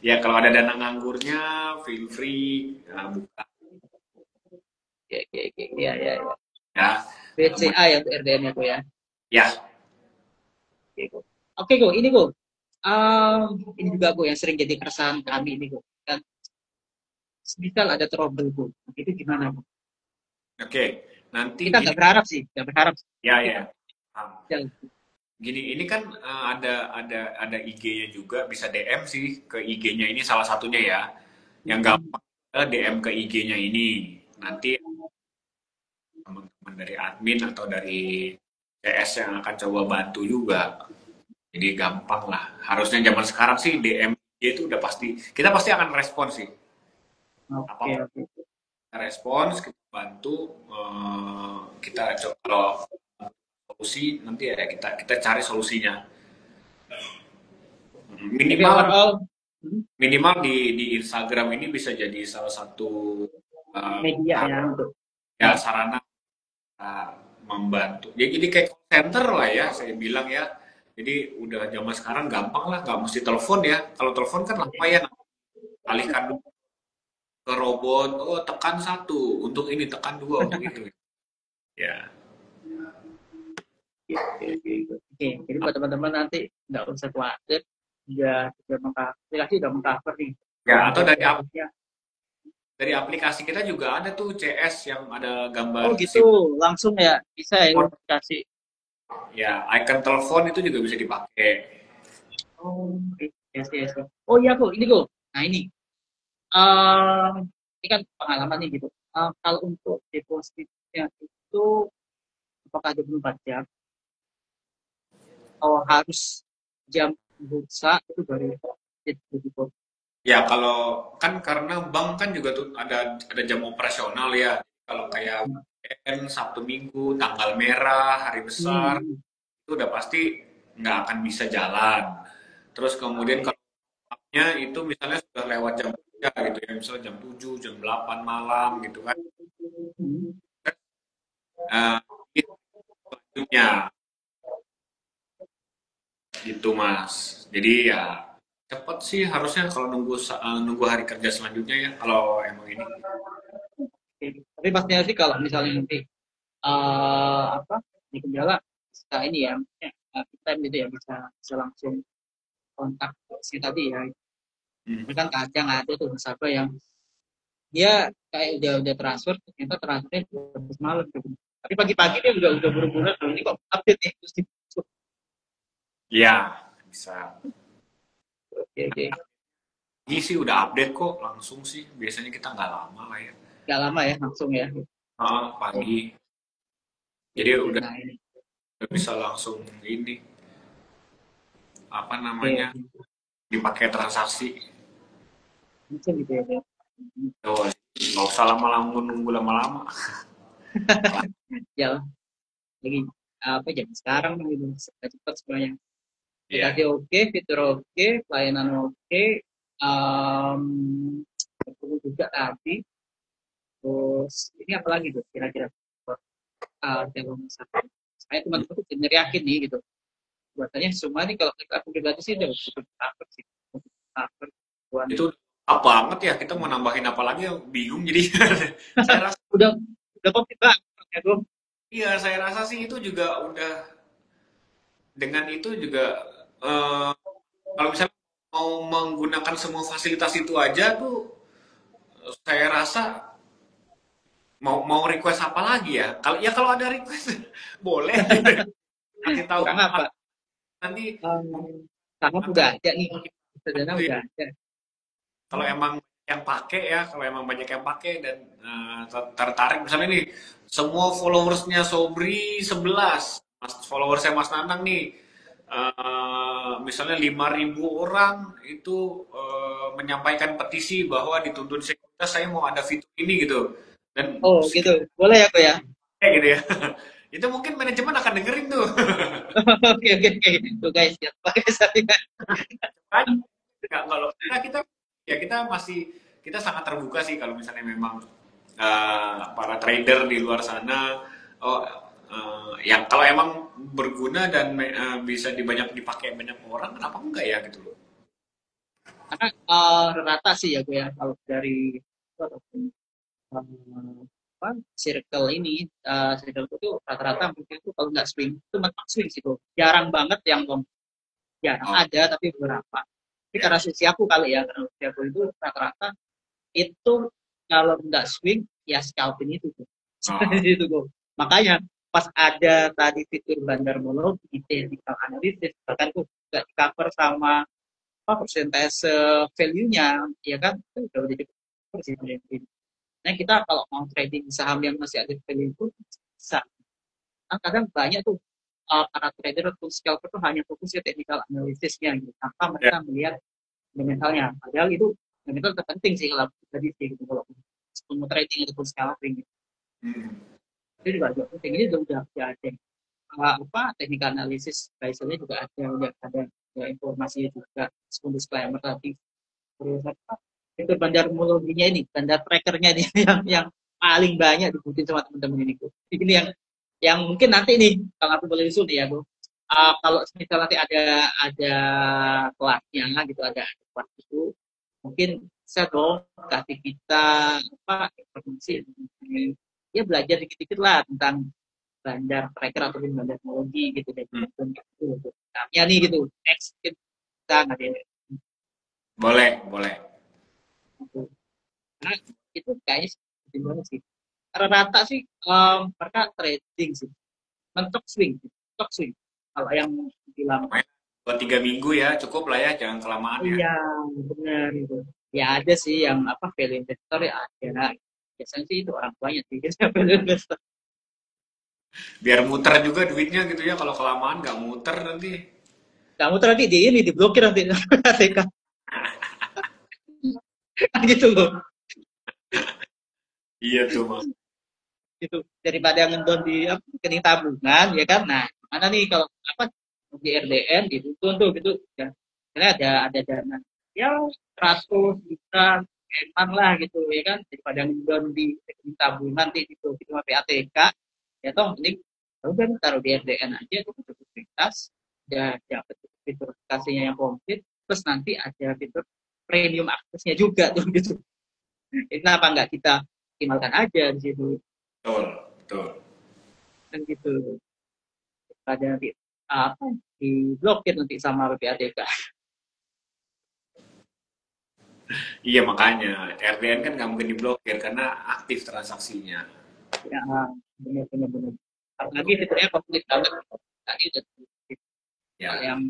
ya kalau ada dana nganggurnya feel free buka Oke, oke, oke. Iya, iya, iya. ya. BCA ya untuk RDM-nya kok ya. Ya, Oke, kok. Oke, kok. Ini kok. Ini juga kok yang sering jadi keresahan kami ini kok. Dan misal ada trouble kok. Itu gimana kok? oke. Nanti Kita gini, nggak berharap sih, nggak berharap. ya Tapi ya. Um, yang Gini, ini kan ada IG-nya juga, bisa DM sih ke IG-nya ini salah satunya ya. Yang gampang DM ke IG-nya ini. Nanti teman-teman dari admin atau dari CS yang akan coba bantu juga. Jadi gampang lah. Harusnya zaman sekarang sih DM IG itu udah pasti, kita pasti akan respon sih. oke, Apapun oke. kita respons, kita bantu, kita coba kalau solusi nanti ya kita kita cari solusinya. Tapi Minimal overall minimal di Instagram ini bisa jadi salah satu media uh, ya untuk ya sarana uh, membantu. Jadi kayak call center lah ya, saya bilang ya. Jadi udah zaman sekarang gampang lah, nggak mesti telepon ya. Kalau telepon kan lama ya, alihkan ke robot. Oh tekan satu untuk ini, tekan dua untuk itu. Ya, oke, oke, oke. Jadi buat teman-teman nanti nggak usah khawatir, sudah mengcover, aplikasi sudah mengcover nih ya atau bagian khususnya. dari aplikasi kita juga ada tuh CS yang ada gambar Oh gitu, SIM. langsung ya bisa ya kasih. Ya, icon telepon itu juga bisa dipakai. Oh, yes, yes. Oh iya kok, ini kok. Nah um, ini kan pengalaman nih gitu. Kalau untuk depositnya itu apakah 24 jam atau harus jam bursa itu baru deposit? Ya, kalau kan karena bank kan juga tuh ada jam operasional ya. Kalau kayak weekend, Sabtu Minggu, tanggal merah, hari besar, Hmm. itu udah pasti nggak akan bisa jalan. Terus kemudian kalau malamnya itu misalnya sudah lewat jam kerja gitu ya, misalnya jam 7, jam 8 malam gitu kan. Hmm. Eh, itu selanjutnya gitu Mas. Jadi ya cepet sih harusnya kalau nunggu hari kerja selanjutnya ya kalau emang ini. Oke. Tapi pastinya sih kalau misalnya nanti apa di kendala bisa ini ya, maksudnya, kita gitu ya bisa bisa langsung kontak si tadi ya. Hmm. Ini kan kadang ada tuh nasabah yang dia kayak udah transfer ternyata transfernya habis malam gitu. Tapi pagi-pagi dia udah buru-buru ini kok update ya terus Iya, bisa. oke, oke. Ini sih udah update kok langsung sih. Biasanya kita nggak lama lah ya. Gak lama ya langsung ya. Pagi. Oke, Jadi oke. udah, Nah ini udah bisa langsung ini apa oke, namanya dipakai transaksi. langsung gitu ya. Oh, nggak usah lama-lama nunggu lama-lama. Ya lagi apa jam sekarang gitu cepat semuanya. Iya. Aplikasi oke, fitur oke, pelayanan oke, um, perlu juga tadi. Terus ini apa lagi tuh kira-kira dalam misalkan saya teman-teman tuh benar yakin nih gitu. Buatannya semua nih kalau kita pribadi sih udah cukup cover sih, cukup cover. Buat Itu apa banget ya kita mau nambahin apa lagi bingung jadi saya rasa udah udah komplit banget ya bro. iya saya rasa sih itu juga udah dengan itu juga eh, kalau misalnya mau menggunakan semua fasilitas itu aja tuh saya rasa mau mau request apa lagi ya? Kalau ada request boleh gitu. Kasih tahu Kurang apa? nanti Um, Saham udah mungkin ada nih, dana gitu ya. udah ada. Kalau emang yang pakai ya, kalau emang banyak yang pakai dan tertarik misalnya nih semua followersnya Sobri 11, followersnya Mas Nanang nih misalnya 5.000 orang itu menyampaikan petisi bahwa dituntut sekuritas saya mau ada fitur ini gitu dan Oh gitu, boleh ya kok ya? kayak gitu ya. Itu mungkin manajemen akan dengerin tuh. Oke oke oke, tuh guys, ya pakai saringan. Nggak, kalau kita ya kita masih kita sangat terbuka sih kalau misalnya memang para trader di luar sana oh yang kalau emang berguna dan bisa dipakai banyak orang kenapa enggak ya gitu loh. Karena rata sih ya gue ya, kalau dari ataupun apa, circle ini, circle itu rata-rata mungkin itu kalau nggak swing itu mentok swing sih tuh, jarang banget yang long, jarang Oh ada tapi beberapa. Tapi ya. karena sisi aku kali ya, karena sisi aku itu rata-rata itu kalau nggak swing ya scalping itu tuh. Oh, Itu tuh. Makanya pas ada tadi fitur bandarmologi, technical analysis, bahkan tuh nggak di cover sama apa persentase value-nya, ya kan itu udah jadi cover. Nah kita kalau mau trading saham yang masih ada value itu bisa. Nah, kadang banyak tuh para trader atau scalper tuh hanya fokus ke technical analysisnya gitu, tanpa ya. mereka melihat fundamentalnya. Padahal itu fundamental terpenting sih kalau tadi sih gitu, kalau mau trading ataupun scalping gitu. Hmm. Itu juga penting. Ini udah ada apa technical analysis biasanya juga ada, udah ada ya, informasinya juga, sebelum disclaimer tadi. Terus apa itu bandarmologinya ini, bandar trackernya ini yang paling banyak dibutuhin sama teman-teman ini tuh. Ini yang mungkin nanti nih kalau aku boleh usul nih ya Bu. Kalau misal nanti ada kelasnya gitu, ada kelas itu mungkin bisa dong kasih kita apa informasi ya, belajar dikit-dikit lah tentang bandar tracker ataupun bandar teknologi gitu deh Hmm. gitu. Nah, ya nih gitu next kita ngadain Boleh boleh. gitu. Karena itu kayaknya penting banget sih. Karena rata sih mereka trading sih, mentok swing, mentok swing. Kalau yang bilang Pokoknya 2-3 minggu ya cukup lah ya jangan kelamaan ya. iya benar itu. Ya ada sih yang apa value investor ya ada. Biasanya sih itu orang tuanya sih biasanya value investor. Biar muter juga duitnya gitu ya kalau kelamaan nggak muter nanti. Kamu tadi di ini diblokir nanti KTK gitu loh. Iya tuh Bang. Gitu daripada ngendon di apa, rekening tabungan ya kan. Nah mana nih kalau apa di RDN dituntun tuh gitu ya, karena ada dana ya 100 juta eman lah gitu ya kan, daripada ngendon di rekening tabungan di itu di PATK ya toh mending ya udah taruh di RDN aja itu integritas ya, dapat fitur aplikasinya yang komplit, plus nanti ada fitur premium aksesnya juga tuh gitu. Itu kenapa nggak kita optimalkan aja di situ Betul betul. kan gitu, pada nanti apa diblokir nanti sama PPATK. Iya makanya RDN kan nggak mungkin diblokir karena aktif transaksinya. Ya benar-benar benar. Apalagi fiturnya komplit banget tadi udah Ya, yang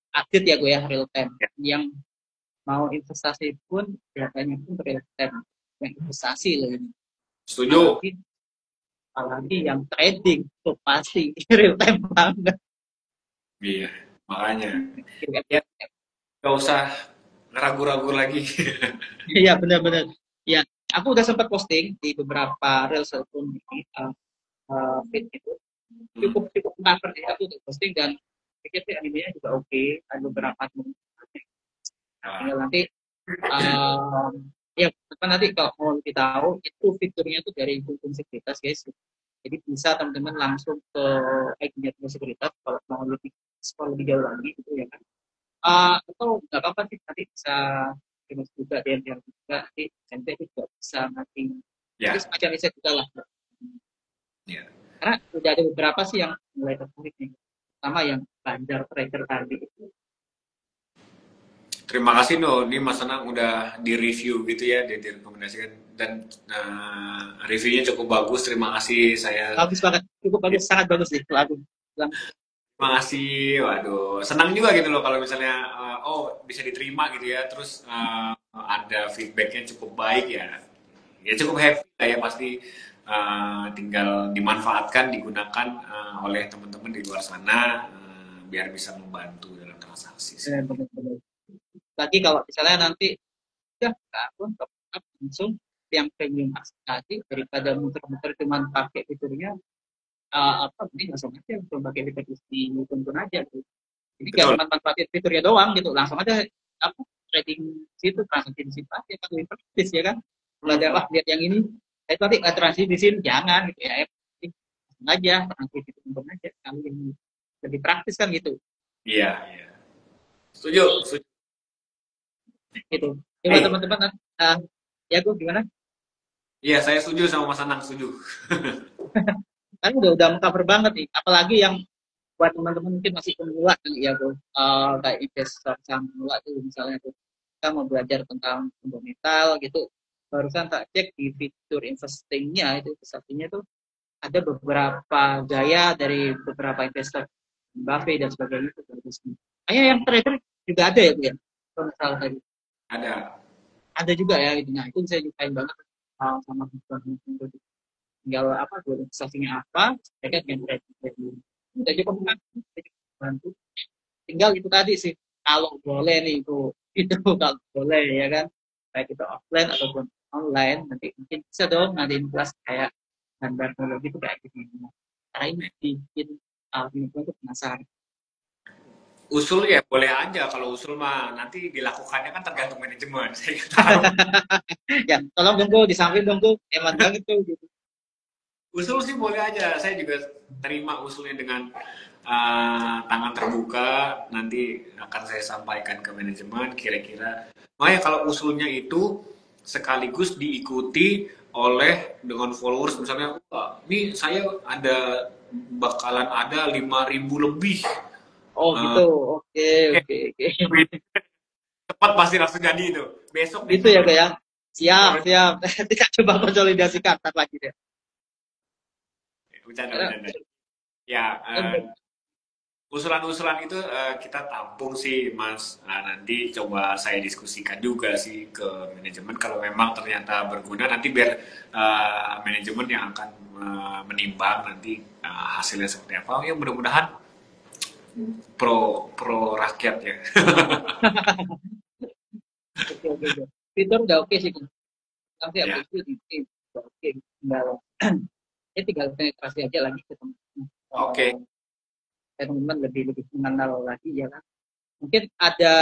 update ya gue ya, real time, ya. yang mau investasi pun datanya pun real time, yang investasi loh ini, Setuju? apalagi apalagi yang trading itu pasti real time banget. Iya, makanya. Ya, nggak usah ragu-ragu lagi. Iya benar-benar ya, aku udah sempat posting di beberapa reels ataupun di feed itu, Hmm. cukup cukup cover ya, aku udah posting dan pikir sih animenya juga oke, ada beberapa Nah, tinggal nanti um, ya apa nanti kalau mau lebih tahu itu fiturnya itu dari hukum sekuritas guys, jadi bisa teman-teman langsung ke IG sekuritas kalau mau lebih explore lebih jauh lagi gitu ya kan. Atau nggak apa-apa sih nanti bisa terus juga DM yang juga nanti nanti juga bisa nanti jadi ya, semacam riset juga lah. ya. Karena udah ada beberapa sih yang mulai tertarik nih, sama yang Banjar Tracker tadi itu. Terima kasih No, ini Mas Anang udah di-review gitu ya, direkomendasikan dan reviewnya cukup bagus. Terima kasih saya. Bagus banget, cukup Ya, bagus, sangat bagus nih lagu. Bilang, terima kasih. Waduh, senang juga gitu loh kalau misalnya oh bisa diterima gitu ya. Terus ada feedbacknya cukup baik ya. Ya cukup happy lah ya pasti tinggal dimanfaatkan, digunakan oleh teman-teman di luar sana biar bisa membantu dalam transaksi sih. bener-bener. Lagi kalau misalnya nanti udah akun top up langsung yang premium akses tadi, daripada muter-muter cuman pakai fiturnya apa mending langsung aja langsung pakai fitur di tonton aja gitu. Jadi gak Betul. cuma manfaatin fiturnya doang gitu, langsung aja apa trading situ, transaksi di situ aja kan lebih praktis ya kan. Kalau ada wah lihat yang ini, saya nanti nggak transaksi di sini jangan gitu ya, langsung aja transaksi di tonton aja, kalau yang lebih praktis kan gitu. Iya, iya. Setuju, setuju. Gitu. Coba Hey, teman-teman, ya gue gimana? iya saya setuju sama Mas Anang, setuju. Kan udah cover banget nih, apalagi yang buat teman-teman mungkin masih pemula kali ya bro, kayak investor saham pemula tuh misalnya tuh kita mau belajar tentang fundamental gitu, barusan tak cek di fitur investingnya itu satunya tuh ada beberapa gaya dari beberapa investor Buffett dan sebagainya itu bagus. Kayak yang trader juga ada ya bu ya, kalau misalnya tadi Ada. ada juga ya gitu. Nah itu saya nyukain banget sama fitur tinggal apa buat investasinya apa, mereka dengan trading udah cukup bantu. Tinggal itu tadi sih, kalau boleh nih itu kalau boleh ya kan, baik itu offline ataupun online, nanti mungkin bisa dong ngadain kelas kayak gambar teknologi itu kayak gini. Karena ini bikin teman-teman tuh penasaran. Usul ya boleh aja kalau usul mah nanti dilakukannya kan tergantung manajemen. Saya nggak tahu. Ya tolong dong di samping dong emang banget tuh gitu. Usul sih boleh aja. Saya juga terima usulnya dengan tangan terbuka. Nanti akan saya sampaikan ke manajemen kira-kira. Makanya kalau usulnya itu sekaligus diikuti oleh dengan followers misalnya, wah, ini saya ada bakalan ada 5.000 lebih. Oh gitu, Eh, oke oke oke. cepat pasti langsung jadi itu. Besok nih Gitu ya kayak siap followers. siap. Kita coba konsolidasikan ntar lagi deh. Bercanda, Karena bercanda. Ya, usulan-usulan itu kita tampung sih, Mas. Nah, nanti coba saya diskusikan juga sih ke manajemen. Kalau memang ternyata berguna, nanti biar manajemen yang akan menimbang nanti hasilnya seperti apa. Ya, mudah-mudahan pro pro rakyat ya. oke oke oke. Fitur udah oke sih kan. Nanti Ya, update itu udah oke. Tinggal ya tinggal penetrasi aja lagi ke teman-teman. oke. Teman-teman lebih lebih mengenal lagi ya kan. Mungkin ada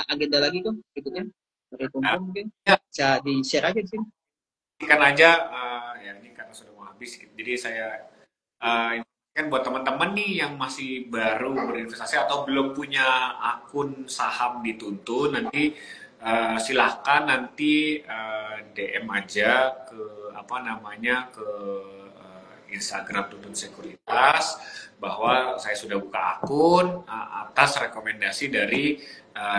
agenda lagi tuh berikutnya dari Nah, Tumpu mungkin ya, bisa di share aja di sini. kan aja ya ini karena sudah mau habis, jadi saya kan buat teman-teman nih yang masih baru berinvestasi atau belum punya akun saham di Tuntun, nanti silahkan nanti DM aja ke apa namanya ke Instagram Tuntun Sekuritas bahwa saya sudah buka akun atas rekomendasi dari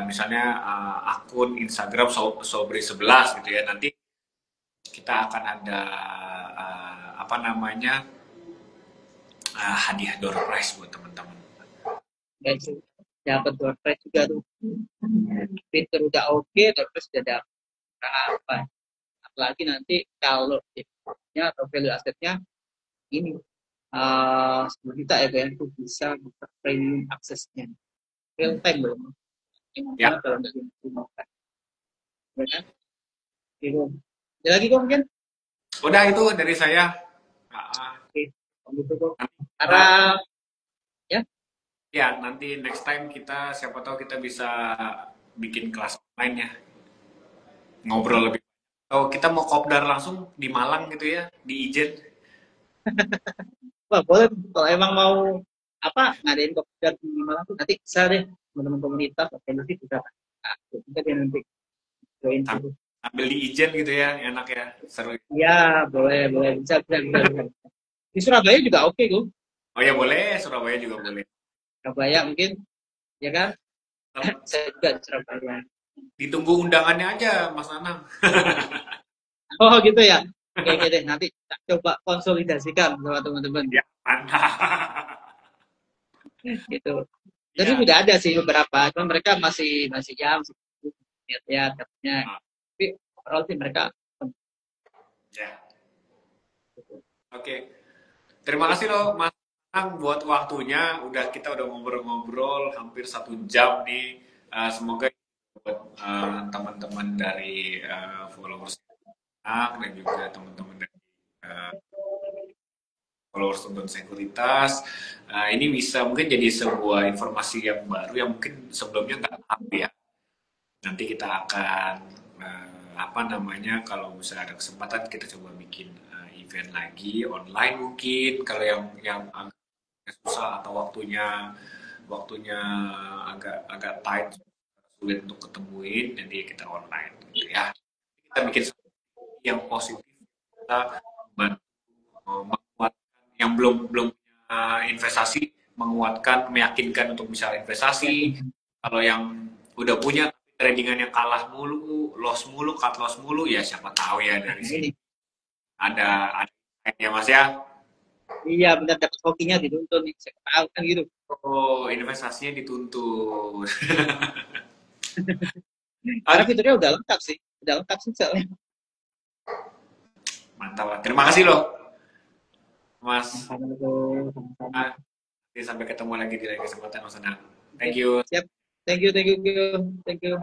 misalnya akun Instagram Sobri 11 gitu ya. Nanti kita akan ada apa namanya hadiah door prize buat teman-teman. Guys, dapat door prize juga tuh. Fitur udah oke, door prize udah dapat apa. Apalagi nanti kalau nya atau value asetnya ini 10 juta ya kan, itu bisa buka premium aksesnya real time loh. Ya, Gimana kalau nggak dimakan ya kan gitu. Ada lagi kok mungkin. udah itu dari saya. Uh, Oke kalau gitu kok nanti kita, karena ya ya nanti next time kita siapa tahu kita bisa bikin kelas online ya, ngobrol lebih. Oh, kita mau kopdar langsung di Malang gitu ya, di Ijen. wah boleh kalau emang mau apa ngadain kopdar di Malang tuh nanti bisa deh teman-teman komunitas atau nanti bisa kita dia nanti join dulu. Sambil di Ijen gitu ya, enak ya, seru. Ya boleh boleh bisa bisa bisa, bisa. Di Surabaya juga oke kok. Oh ya boleh, Surabaya juga boleh. Surabaya mungkin, ya kan? Tetap Saya juga di Surabaya. ditunggu undangannya aja, Mas Anang. Oh gitu ya. Oke, oke deh, nanti kita coba konsolidasikan sama teman-teman Ya, mantap. gitu. Jadi Ya, sudah ada sih beberapa, cuma mereka masih masih ya masih lihat-lihat katanya. ah, Tapi overall sih mereka ya. Oke. Terima kasih loh Mas Anang buat waktunya. Kita udah ngobrol-ngobrol hampir 1 jam nih. Semoga buat teman-teman dari followers Anang dan juga teman-teman dari eh, followers tentang sekuritas. Ini bisa mungkin jadi sebuah informasi yang baru yang mungkin sebelumnya nggak tahu ya. Nanti kita akan apa namanya kalau misalnya ada kesempatan kita coba bikin event lagi online mungkin kalau yang agak susah atau waktunya waktunya agak agak tight sulit untuk ketemuin jadi kita online gitu ya kita bikin sesuatu yang positif kita membantu menguatkan yang belum belum punya investasi menguatkan meyakinkan untuk bisa investasi kalau yang udah punya tradingan yang kalah mulu loss mulu cut loss mulu ya siapa tahu ya dari sini ini. ada ya mas ya. Iya benar dapat hokinya dituntun nih. Saya tahu kan gitu. Oh investasinya dituntut. Karena Oke fiturnya udah lengkap sih. Udah lengkap sih soalnya. mantap terima kasih loh mas. Sama-sama tuh, sama-sama. Nanti sampai ketemu lagi di lain kesempatan mas Anang. Thank Oke, you. siap. Thank you, thank you, thank you.